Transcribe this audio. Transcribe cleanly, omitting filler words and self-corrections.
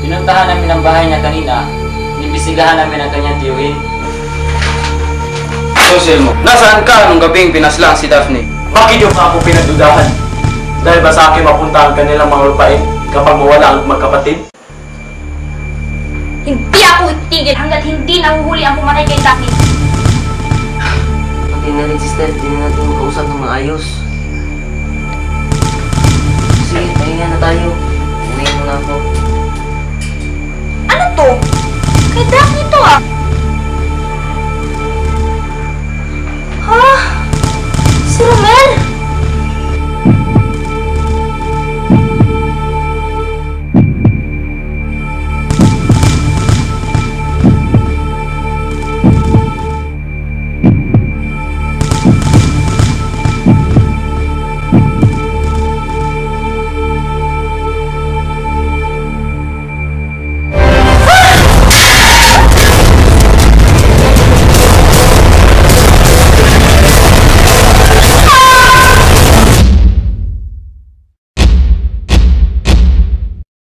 Pinuntahan namin ang bahay niya kanina. Inibisigahan namin ang kanyang tiyuhin. Social mo, nasaan ka nung gabing pinaslang si Daphne? Bakit yung ako pinagdudahan? Dahil ba sa akin mapunta ang kanilang mga lupain kapag mawala ang magkapatid? Hindi ako itigil hanggat hindi nahuhuli ang pumatay kay Daphne. Pati na rin, sister. Hindi na natin makausap ng maayos. Sige, pahinga na tayo.